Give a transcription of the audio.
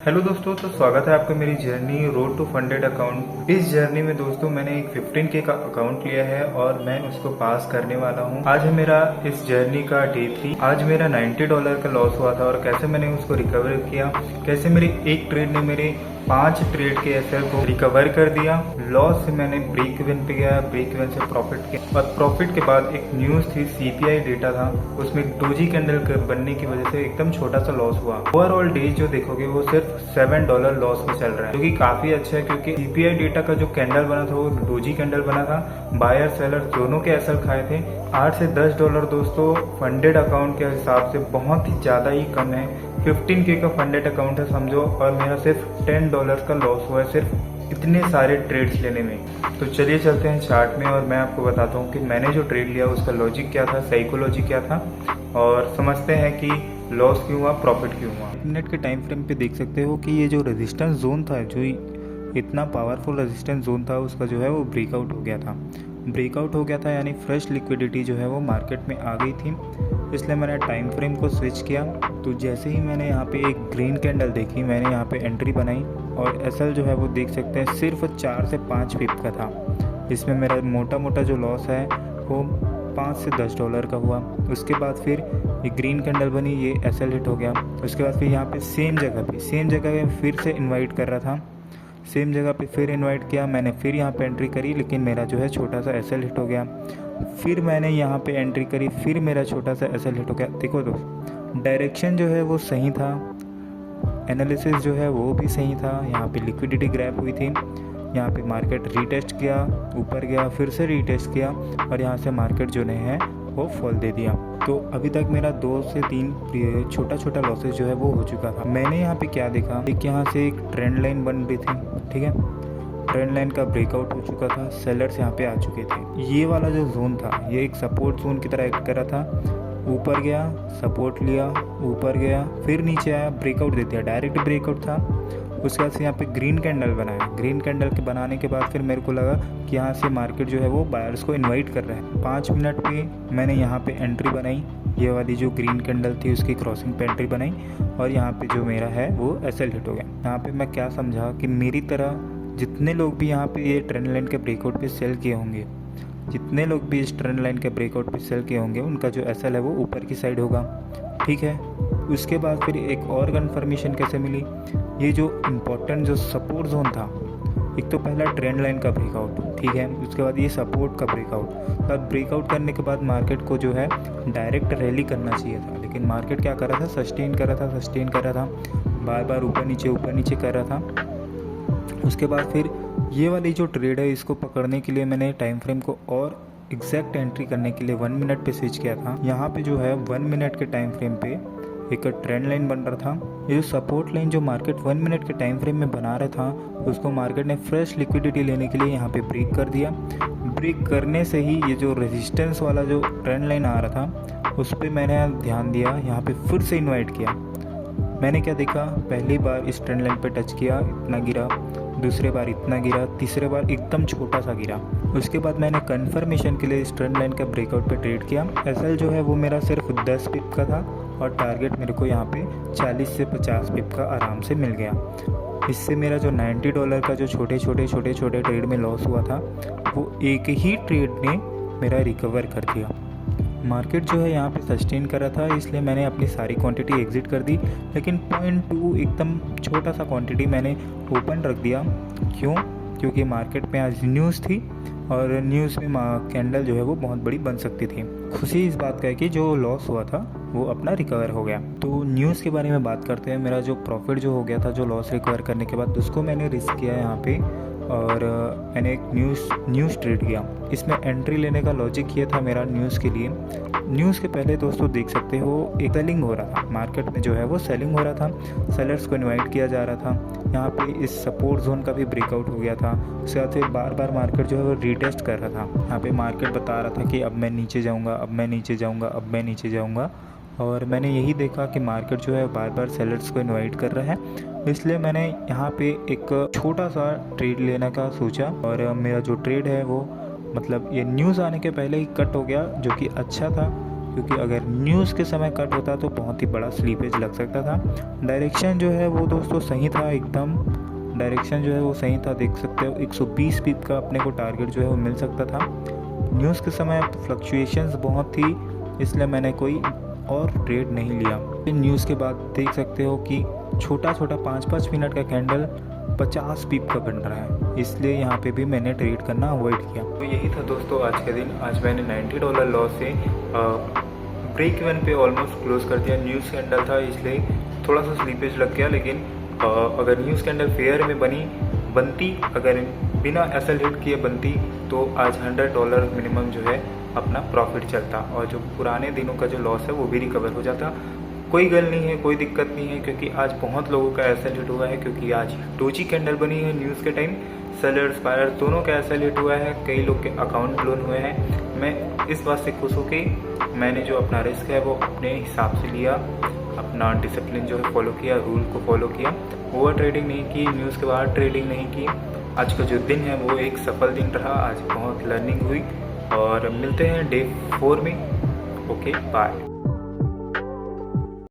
Hello दोस्तों, तो स्वागत है आपका मेरी journey road to funded account. इस जर्नी में दोस्तों मैंने एक 15K का अकाउंट लिया है और मैं उसको पास करने वाला हूँ। आज है मेरा इस जर्नी का डे 3। आज मेरा $90 का लॉस हुआ था और कैसे मैंने उसको रिकवर किया, कैसे मेरे एक ट्रेड ने मेरे 5 ट्रेड के एसएल को रिकवर कर दिया। लॉस से मैंने ब्रेक इवन पे गया, ब्रेक इवन से प्रॉफिट किया और प्रॉफिट के बाद एक न्यूज थी, सीपीआई डेटा था, उसमें डोजी कैंडल बनने की वजह से एकदम छोटा सा लॉस हुआ। ओवरऑल डेज जो देखोगे वो सिर्फ $7 लॉस में चल रहा है, जो कि काफी अच्छा है क्योंकि सीपीआई डेटा का जो कैंडल बना था वो डोजी कैंडल बना था। बायर सेलर दोनों के एसएल खाए थे। $8 से $10 दोस्तों फंडेड अकाउंट के हिसाब से बहुत ही ज्यादा ही कम है। 15K का फंडेड अकाउंट है समझो, और मेरा सिर्फ $10 का लॉस हुआ है सिर्फ इतने सारे ट्रेड्स लेने में। तो चलिए चलते हैं चार्ट में और मैं आपको बताता हूँ कि मैंने जो ट्रेड लिया उसका लॉजिक क्या था, साइकोलॉजी क्या था, और समझते हैं कि लॉस क्यों हुआ, प्रॉफिट क्यों हुआ। मिनट के टाइम फ्रेम पे देख सकते हो कि ये जो रेजिस्टेंस जोन था, जो इतना पावरफुल रेजिस्टेंस जोन था, उसका जो है वो ब्रेकआउट हो गया था। ब्रेकआउट हो गया था यानी फ्रेश लिक्विडिटी जो है वो मार्केट में आ गई थी, इसलिए मैंने टाइम फ्रेम को स्विच किया। तो जैसे ही मैंने यहाँ पे एक ग्रीन कैंडल देखी, मैंने यहाँ पे एंट्री बनाई और एसएल जो है वो देख सकते हैं सिर्फ 4 से 5 पिप का था। इसमें मेरा मोटा मोटा जो लॉस है वो $5 से $10 का हुआ। उसके बाद फिर ये ग्रीन कैंडल बनी, ये एसएल हिट हो गया। उसके बाद फिर यहाँ पे सेम जगह पे फिर से इन्वाइट कर रहा था, सेम जगह पे फिर इन्वाइट किया मैंने, फिर यहाँ पे एंट्री करी, लेकिन मेरा जो है छोटा सा एसएल हिट हो गया। फिर मैंने यहाँ पे एंट्री करी, फिर मेरा छोटा सा एसएल हिट हो गया। देखो दोस्त, डायरेक्शन जो है वो सही था, एनालिसिस जो है वो भी सही था। यहाँ पे लिक्विडिटी ग्रैब हुई थी, यहाँ पे मार्केट रीटेस्ट किया, ऊपर गया, फिर से रीटेस्ट किया और यहाँ से मार्केट जो नहीं है वो फॉल दे दिया। तो अभी तक मेरा 2 से 3 छोटा छोटा लॉसेस जो है वो हो चुका था। मैंने यहाँ पे क्या देखा, एक यहाँ से एक ट्रेंड लाइन बन रही थी, ठीक है, ट्रेंड लाइन का ब्रेकआउट हो चुका था, सेलर्स यहाँ पे आ चुके थे। ये वाला जो जोन था ये एक सपोर्ट जोन की तरह एक्ट कर रहा था। ऊपर गया, सपोर्ट लिया, ऊपर गया, फिर नीचे आया, ब्रेकआउट दे दिया, डायरेक्ट ब्रेकआउट था। उसके बाद से यहाँ पे ग्रीन कैंडल बनाया। ग्रीन कैंडल के बनाने के बाद फिर मेरे को लगा कि यहाँ से मार्केट जो है वो बायर्स को इनवाइट कर रहा है। 5 मिनट पे मैंने यहाँ पे एंट्री बनाई, ये वाली जो ग्रीन कैंडल थी उसकी क्रॉसिंग पे एंट्री बनाई और यहाँ पे जो मेरा है वो एसएल हिट हो गया। यहाँ पे मैं क्या समझा कि मेरी तरह जितने लोग भी यहाँ पे ये ट्रेंड लाइन के ब्रेकआउट पे सेल किए होंगे, जितने लोग भी इस ट्रेंड लाइन के ब्रेकआउट पे सेल किए होंगे, उनका जो एसएल है वो ऊपर की साइड होगा, ठीक है। उसके बाद फिर एक और कंफर्मेशन कैसे मिली, ये जो इम्पोर्टेंट जो सपोर्ट जोन था, एक तो पहला ट्रेंड लाइन का ब्रेकआउट, ठीक है, उसके बाद ये सपोर्ट का ब्रेकआउट। तब ब्रेकआउट करने के बाद मार्केट को जो है डायरेक्ट रैली करना चाहिए था, लेकिन मार्केट क्या कर रहा था, सस्टेन कर रहा था, बार बार ऊपर नीचे कर रहा था। उसके बाद फिर ये वाली जो ट्रेड है इसको पकड़ने के लिए मैंने टाइम फ्रेम को और एग्जैक्ट एंट्री करने के लिए 1 मिनट पे स्विच किया था। यहाँ पे जो है 1 मिनट के टाइम फ्रेम पे एक ट्रेंड लाइन बन रहा था। ये जो सपोर्ट लाइन जो मार्केट 1 मिनट के टाइम फ्रेम में बना रहा था, उसको मार्केट ने फ्रेश लिक्विडिटी लेने के लिए यहाँ पे ब्रेक कर दिया। ब्रेक करने से ही ये जो रेजिस्टेंस वाला जो ट्रेंड लाइन आ रहा था उस पर मैंने ध्यान दिया, यहाँ पे फिर से इन्वाइट किया। मैंने क्या देखा, पहली बार इस ट्रेंड लाइन पे टच किया, इतना गिरा, दूसरे बार इतना गिरा, तीसरे बार एकदम छोटा सा गिरा। उसके बाद मैंने कंफर्मेशन के लिए इस ट्रेंड लाइन का ब्रेकआउट पे ट्रेड किया। एसएल जो है वो मेरा सिर्फ 10 पिप का था और टारगेट मेरे को यहाँ पे 40 से 50 पिप का आराम से मिल गया। इससे मेरा जो $90 का जो छोटे छोटे ट्रेड में लॉस हुआ था वो एक ही ट्रेड ने मेरा रिकवर कर दिया। मार्केट जो है यहाँ पे सस्टेन कर रहा था, इसलिए मैंने अपनी सारी क्वांटिटी एग्जिट कर दी, लेकिन 0.2 एकदम छोटा सा क्वांटिटी मैंने ओपन रख दिया। क्यों? क्योंकि मार्केट में आज न्यूज़ थी और न्यूज़ में कैंडल जो है वो बहुत बड़ी बन सकती थी। खुशी इस बात का है कि जो लॉस हुआ था वो अपना रिकवर हो गया। तो न्यूज़ के बारे में बात करते हैं। मेरा जो प्रॉफिट जो हो गया था, जो लॉस रिकवर करने के बाद, उसको मैंने रिस्क किया यहाँ पे और मैंने एक न्यूज़ ट्रेड किया। इसमें एंट्री लेने का लॉजिक ये था मेरा न्यूज़ के लिए। न्यूज़ के पहले दोस्तों देख सकते हो एक सेलिंग हो रहा था, मार्केट में जो है वो सेलिंग हो रहा था, सेलर्स को इनवाइट किया जा रहा था। यहाँ पे इस सपोर्ट जोन का भी ब्रेकआउट हो गया था। उसके बाद फिर बार बार मार्केट जो है वो रीटेस्ट कर रहा था। यहाँ पे मार्केट बता रहा था कि अब मैं नीचे जाऊँगा, और मैंने यही देखा कि मार्केट जो है बार बार सेलर्स को इनवाइट कर रहा है, इसलिए मैंने यहाँ पे एक छोटा सा ट्रेड लेने का सोचा और मेरा जो ट्रेड है वो मतलब ये न्यूज़ आने के पहले ही कट हो गया, जो कि अच्छा था। क्योंकि अगर न्यूज़ के समय कट होता तो बहुत ही बड़ा स्लीपेज लग सकता था। डायरेक्शन जो है वो दोस्तों सही था, एकदम डायरेक्शन जो है वो सही था, देख सकते हो 120 पीप का अपने को टारगेट जो है वो मिल सकता था। न्यूज़ के समय फ्लक्चुएशंस बहुत थी, इसलिए मैंने कोई और ट्रेड नहीं लिया। न्यूज़ के बाद देख सकते हो कि छोटा छोटा 5-5 मिनट का कैंडल 50 पीप का बन रहा है, इसलिए यहाँ पे भी मैंने ट्रेड करना अवॉइड किया। तो यही था दोस्तों आज का दिन। आज मैंने $90 लॉस से ब्रेक इवन पे ऑलमोस्ट क्लोज कर दिया। न्यूज़ कैंडल था इसलिए थोड़ा सा स्लीपेज लग गया, लेकिन अगर न्यूज़ कैंडल फेयर में बनती, अगर बिना एसएल हिट किए बनती तो आज $100 मिनिमम जो है अपना प्रॉफिट चलता, और जो पुराने दिनों का जो लॉस है वो भी रिकवर हो जाता। कोई गल नहीं है, कोई दिक्कत नहीं है, क्योंकि आज बहुत लोगों का एसएल हिट हुआ है, क्योंकि आज डोजी कैंडल बनी है न्यूज़ के टाइम। सेलर्स बायर्स दोनों का एसएल हिट हुआ है, कई लोग के अकाउंट ब्लोन हुए हैं। मैं इस बात से खुश हूँ कि मैंने जो अपना रिस्क है वो अपने हिसाब से लिया, अपना डिसिप्लिन जो है फॉलो किया, रूल को फॉलो किया, ओवर ट्रेडिंग नहीं की, न्यूज़ के बाद ट्रेडिंग नहीं की। आज का जो दिन है वो एक सफल दिन रहा, आज बहुत लर्निंग हुई, और मिलते हैं डे 4 में। Okay, bye.